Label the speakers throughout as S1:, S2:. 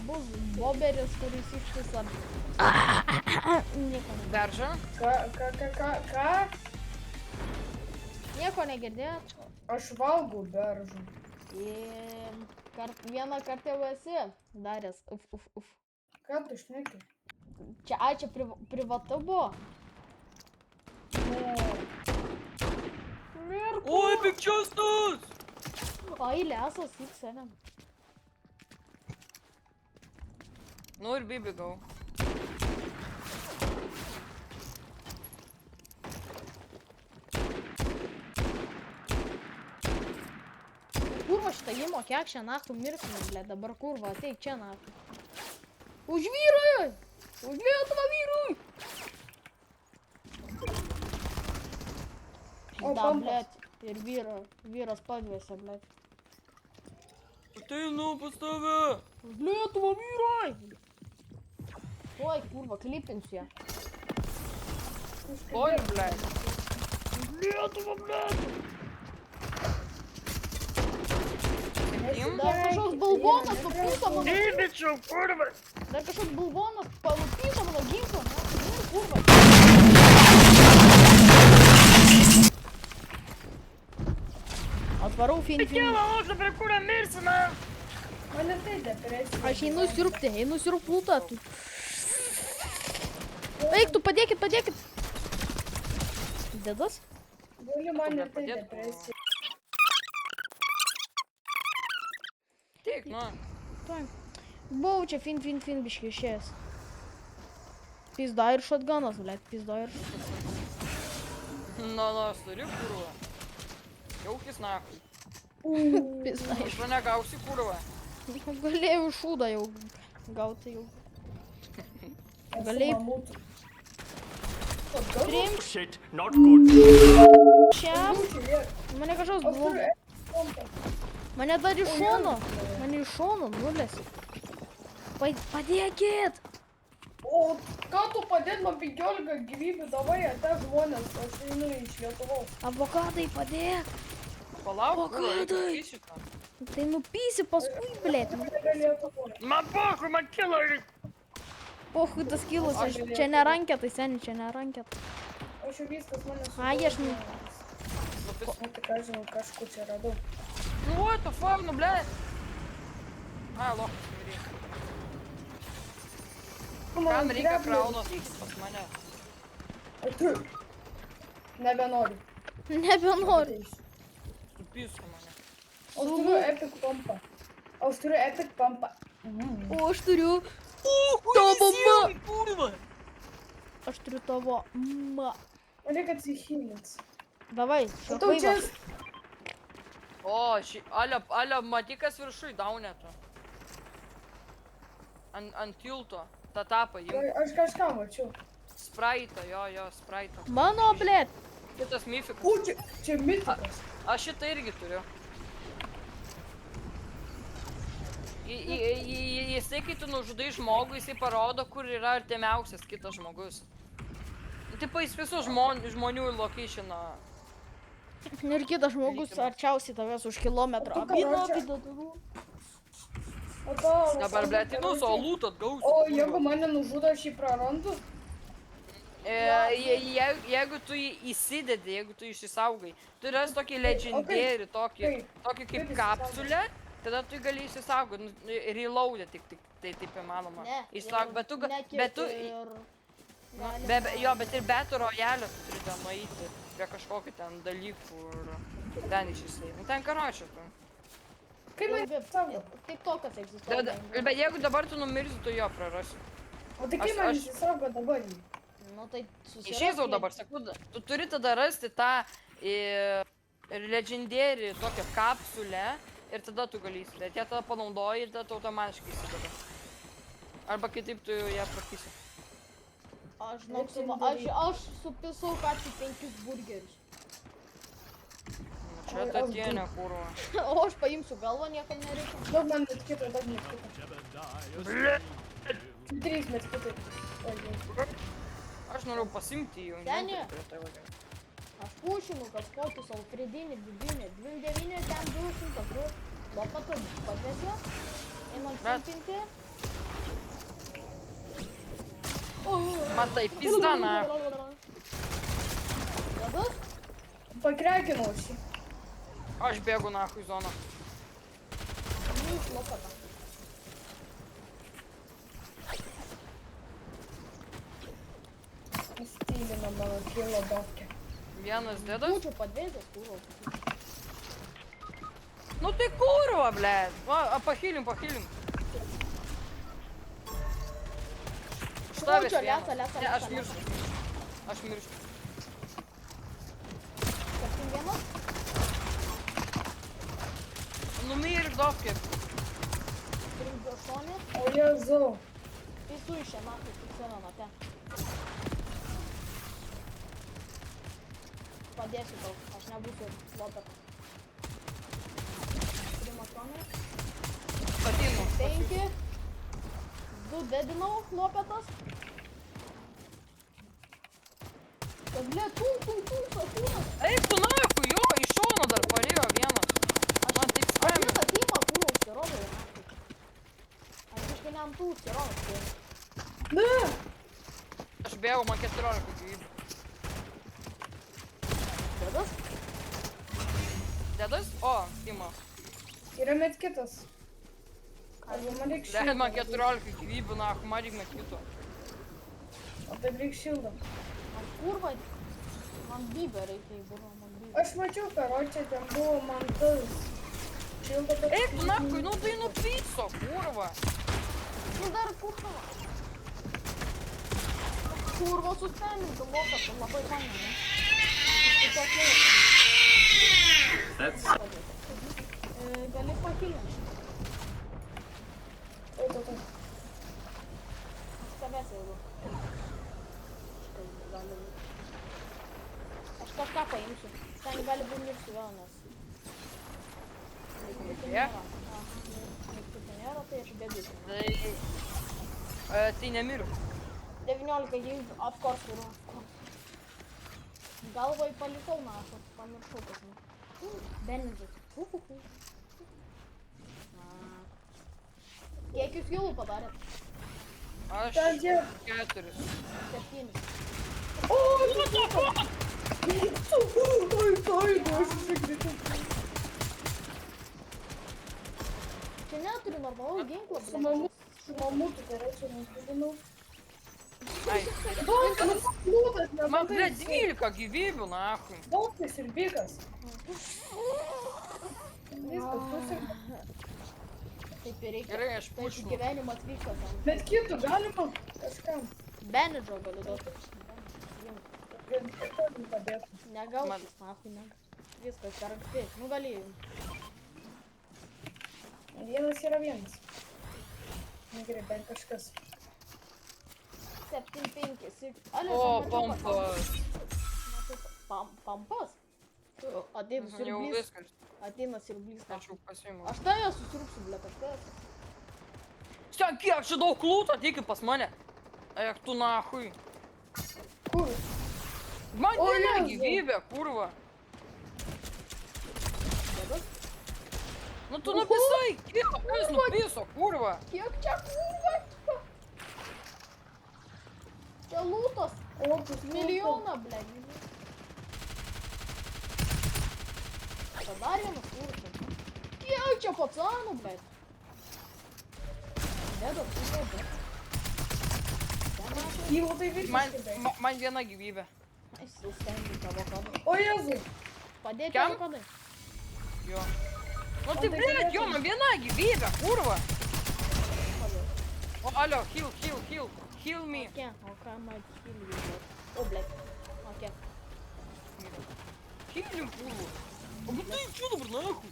S1: bus boberis, kuris ištisar. Nieko negirdėjot.
S2: Berža?
S3: Ką?
S1: Nieko negirdėjot?
S3: Aš valgau beržą.
S1: Vieną kartą jau esi daręs. Uf.
S3: Ką tu šneki?
S1: Čia privatu buvo.
S2: Oi, pikčiustus!
S1: Ai, lesas, tik seniam.
S2: Nu ir bibi gau.
S1: Kurva šitą įmo, kiek čia naktų mirksime, ble, dabar kurva, ateik čia naktų. Už vyrui! Už Lietuvą vyrui! Da, blėt, ir vyras padvėsia, blėt.
S2: Ateinu pas tave!
S1: Už Lietuvą vyrai! Oi, kurva, klipinsiu ją.
S2: Oi, blėt.
S1: Už Lietuvą, blėt! Dar kažkoks balvonas nupyso mano...
S2: Įbičiau, kurva!
S1: Dar kažkoks balvonas palupyso mano ginklą, ne? Kurva. Atvarau fin.
S2: Aš prie kurio mirsime!
S3: Mane tai depresija.
S1: Aš einu siurbti lūtą. Eik, tu padėkit. Dedas?
S3: Gali mane tai depresija.
S2: Tik, nu.
S1: Buvau čia fin biškai išėjęs. Pizda ir shotgunas, blėt,
S2: Nu, aš turiu kurva. Jaukis nakui.
S1: Pizda
S2: Aš negausi kurva.
S1: Galėjau šūdą jau gauti jau. Galėjau. Priimk
S4: Shit, not good.
S1: čia. Mane kažkoks blogas. Mane dar iš šono nulėsi. Padėkit!
S3: O ką tu padėt man 15 gyvybių, davai, ate žmonės, aš einu iš Lietuvos.
S1: Advokatai, padėk!
S2: Palauk,
S1: Advokatai! Tai nupysi paskui, blėt.
S2: Man pohui, man kilo ir...
S1: Pohui tas kilus, čia neranketai, seni, čia neranketai.
S3: Aš jau viskas mane
S1: Ai, aš ne...
S3: O tik aš žinau, kažkur čia radau.
S2: Nu, what the fuck, nu, blėt. Ai, lokas, vyriai. Kam reikia kraunos pas mane?
S3: Tu. Nebenoriu.
S1: Nebenoriu.
S2: Supysku mane.
S3: Aš turiu epic pumpą.
S1: O aš turiu... Tavo ma! Aš turiu tavo ma.
S3: Man reikia atsihilins.
S1: Davai,
S3: Tu
S1: šapai
S3: čia...
S1: va.
S2: O, alio, matykas viršui daunėtų. Ant tilto. Ta tapa, jau.
S3: Aš kažką mačiau.
S2: Spraitą, jo, spraitą.
S1: Mano, blėt.
S2: Kitas mifikas.
S3: U, čia mitikas.
S2: Aš šitą irgi turiu. Jisai, kai tu nužudai žmogų, jisai parodo, kur yra artimiausias kitas žmogus. Tipo, jis visų žmonių locationą.
S1: Ir kitas žmogus arčiausiai tavęs už kilometrą.
S2: Dabar, blėt, nu, o lūtot gausi.
S3: O jeigu mane nužudo, aš jį prarandu?
S2: Jeigu tu įsidedi, jeigu tu išsisaugai, tu ras tokį legendary, tokį kaip kapsulę, tada tu gali išsisaugoti, reloadė tik tai taip įmanoma. Išsaug, bet ir Battle Royale tu turi ten nueiti prie kažkokių ten dalykų ir ten išsisai. Nu ten karočią tu.
S3: Kaip man saugo?
S1: Taip tokas egzistuoja.
S2: Bet jeigu dabar tu numirsi, tu jo prarasi.
S3: O tai kaip man išsisaugo dabar jį?
S1: Nu tai susirask.
S2: Išeizau dabar, sekundę. Tu turi tada rasti tą legendary tokią kapsulę ir tada tu gali įsidėti. Jie tada panaudoji ir tada tu automatiškai įsidėti. Arba kitaip tu ją prakysi.
S1: Aš supisau ką tik 5 burgerius.
S2: Čia ta tienė, kurva.
S1: O aš paimsiu galvą, niekam nereikia.
S3: Daug man net kito.
S2: Blė!
S3: 3 net kito.
S2: Aš noriu pasimti jų.
S1: Seni! Aš pušinu kažkokį savo pridinį, vidinį, 29, ten 200, lopatą padėsiu. Einam simpinti.
S2: Matai, pizda, na.
S1: Dabar?
S3: Pakrekinausi.
S2: Aš bėgu nahui į zoną.
S1: Lopata.
S3: Stylina mano kilo babkę.
S2: Vienas dedas.
S1: Būčiau padvėsęs, kurva.
S2: Nu tai kurva, blėt. Va, pahilim. Štovės
S1: Šluočio,
S2: vienas.
S1: lesa.
S2: Ne, aš mirštu. Aš mirštu.
S1: 7-1.
S2: Numirk, dovkė.
S1: 3-8.
S3: O Jėzau.
S1: Visų išė, nahui, tiksliau nuo ten. Padėsiu tau, aš nebūsiu lopeta. 3-8.
S2: Patinu.
S1: 5. 2 dedinau lopetas. Kad, ble, tūnas.
S2: Eik tu nahui, jo, iš šono dar parėjo vienas. Man taip
S1: Aš
S2: skambina.
S1: visą teamą kūrau užsirodau, nahui. Aš biškai ne ant tų užsirodau.
S3: Ne.
S2: Aš bėgau, man 14 gyvybių.
S1: Dedas?
S2: Dedas? O, Timo.
S3: Yra medkitas. Arba man reikia
S2: Leid
S3: šildo.
S2: man 14 gyvybių, nahui, man reikia kito.
S3: O taip reikia šildo.
S1: Man kurva, man bybę reikia į burną, man bybę.
S3: Aš mačiau, karočią, ten buvo man tas. Šildo tas.
S2: Eik tu nahui, nu tai nupyso, kurva.
S1: Nu dar kurva. Kurva suspendinti lopetą, labai fainai, ne? Tiesiog lėta.
S4: That's
S1: Gali pakilinti.
S3: O, to.
S1: Aš tavęs jeigu. Štai gali būti. Aš kažką paimsiu. Ten gali būti mirsiu vėl, nes... Jeigu kito nėra. Aha, jeigu kito nėra, tai aš bėgu.
S2: Tai nemirk.
S1: 19 gyvybių, of course, turiu. Galvai palikau, na, aš pamiršau pas mane. Benedžius. Kiek jūs gilų padarėt?
S2: Aš
S3: Ten tie.
S2: 4.
S1: 7.
S3: O, what the fuck? Oi, aš įsikritau.
S1: Čia neturiu normalų ginklą,
S3: Su mamutu galėčiau nusilinau.
S2: Ai,
S3: Daugtas, liūtas,
S2: man, ble, 12 gyvybių, nahui.
S3: Daugtas ir bigas. Viskas, pusė.
S1: Taip ir reikia.
S2: Gerai, aš
S1: Taip
S2: pušinu.
S1: gyvenimas vyksta ten.
S3: Bet kitų galima kažkam.
S1: Benedžio galiu duoti.
S3: Padėtų.
S1: Negausis, nahui, viskas per anksti. Nu galėjau.
S3: Vienas yra vienas. Negerai, bent kažkas.
S1: 7-5.
S2: O, pompas.
S1: Pampas? Ateina
S2: Jau
S1: siurblys.
S2: viskas.
S1: Ateina siurblys.
S2: Aš jau pasiimu.
S1: Aš tave susirūpsiu, ble, aš tave.
S2: Sen, kiek čia daug lūto ateikit pas mane. Eik tu nahui.
S3: Kur?
S2: Man
S3: O,
S2: viena
S3: Jėzau.
S2: gyvybė, kurva.
S1: Dedas?
S2: Nu tu napisai, kiek kas nupiso, kurva.
S1: Kiek čia kurva? Čia lūtos.
S3: O, tu
S1: Milijoną, ble. Čia dar vienas lūtas. Kiek čia pacanų, ble. Dedas, tu dedas.
S3: Gyvo tai visiškai.
S2: Man viena gyvybė.
S1: Aš sustengiu tavo kadrą.
S3: O, Jėzui.
S1: Padėti
S2: Kiam?
S1: tavo kadrą.
S2: Jo. Nu tai blėt, jo, man viena gyvybė, kurva. O, alio, heal me.
S1: Окей, окей, мать, О, блядь. Окей.
S2: Heal, kurva. O, bet tai čia dabar nahui.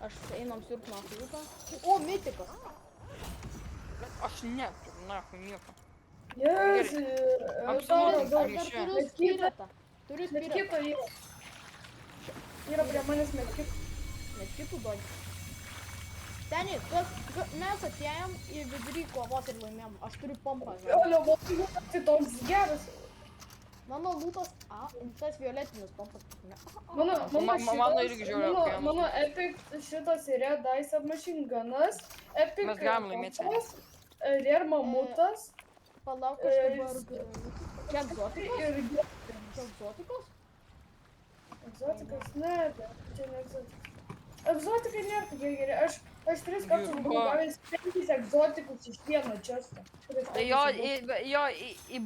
S1: Aš einam siurbt nahui upę. O, mitikas.
S2: Aš neturiu nahui nieko.
S3: Jėzui.
S2: Apsinuodink,
S1: Dar
S2: Mišė.
S1: turiu spiritą. Turiu
S3: Metkito
S1: spiritą.
S3: yra. Yra prie manęs metkito.
S1: Net kitų duodi. Seniai, mes atėjom į vidurį kovos ir laimėjom. Aš turiu pompą. žinai.
S3: Olio, tai toks geras.
S1: Mano lūtas, tas violetinis pompas. Ne.
S3: Mano
S2: irgi žiauriai okei.
S3: Mano epic šitas yra Dice Machine Gunas. Epic
S2: Mes galim laimėt,
S3: kompas, Rare Mamutas.
S1: Palauk, aš dabar... Čia egzotikos?
S3: Ir
S1: Čia egzotikos?
S3: egzotikas, ne, čia ne egzotikas. Egzotikai nėra tokie geri. Aš 3 kartus
S2: Jurga.
S3: buvau gavęs 5 egzotikus iš vieno često.
S2: Tai jo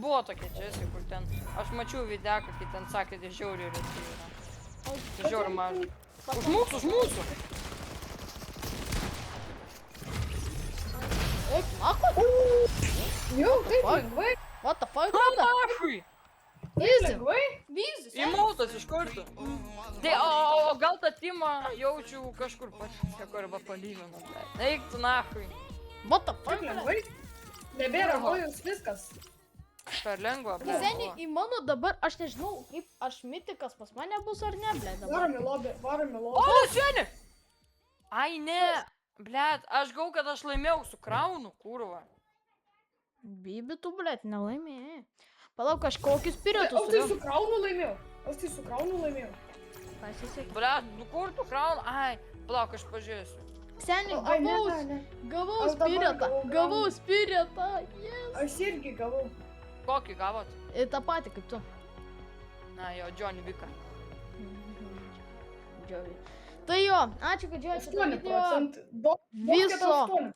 S2: buvo tokie česi, kur ten, aš mačiau videką, kai ten sakė, tai žiauriai retai yra. Tai žiauriai mažai. Už mūsų!
S1: Eik, nako?
S3: Jau, taip
S1: fuck?
S3: lengvai,
S1: What the fuck?
S2: Nahui!
S1: Easy.
S3: lengvai.
S1: Easy.
S2: Įmautas iš karto. Tai, o gal tą timą jaučiu kažkur pasiekų arba palyginu. Eik tu nahui.
S1: What the
S3: Taip
S1: fuck?
S3: lengvai. Nebėra rojus viskas.
S2: Per lengva.
S1: Seniai, į mano dabar, aš nežinau, kaip aš mitikas pas mane bus ar ne, ble, dabar.
S3: Varom į lobį, varom į
S2: O,
S3: lobį.
S2: seniai! Ai, ne. Blet, aš gau, kad aš laimėjau, sukraunu, kurva.
S1: Bibi, tu, ble, nelaimėjai. Palauk, aš kokius
S3: Aš
S1: spiritus
S3: tai
S1: turiu.
S3: sukraunu laimėjau.
S1: Pasisekė.
S2: Blet, nu kur tu kraunu? Ai, palauk, aš pažiūrėsiu.
S1: Seniai,
S3: Ai, ne,
S1: gavau,
S3: ne.
S1: gavau
S3: Aš dabar
S1: spiritą,
S3: gavau
S1: gavau spiritą, yes.
S3: Aš irgi gavau.
S2: Kokį gavot?
S1: Ir tą patį kaip tu.
S2: Na jo, Johnny Vika.
S1: Tai jo, ačiū, kad žiūrėjote šitą
S3: 8
S1: video.
S3: procentų. Viso.
S1: Viso.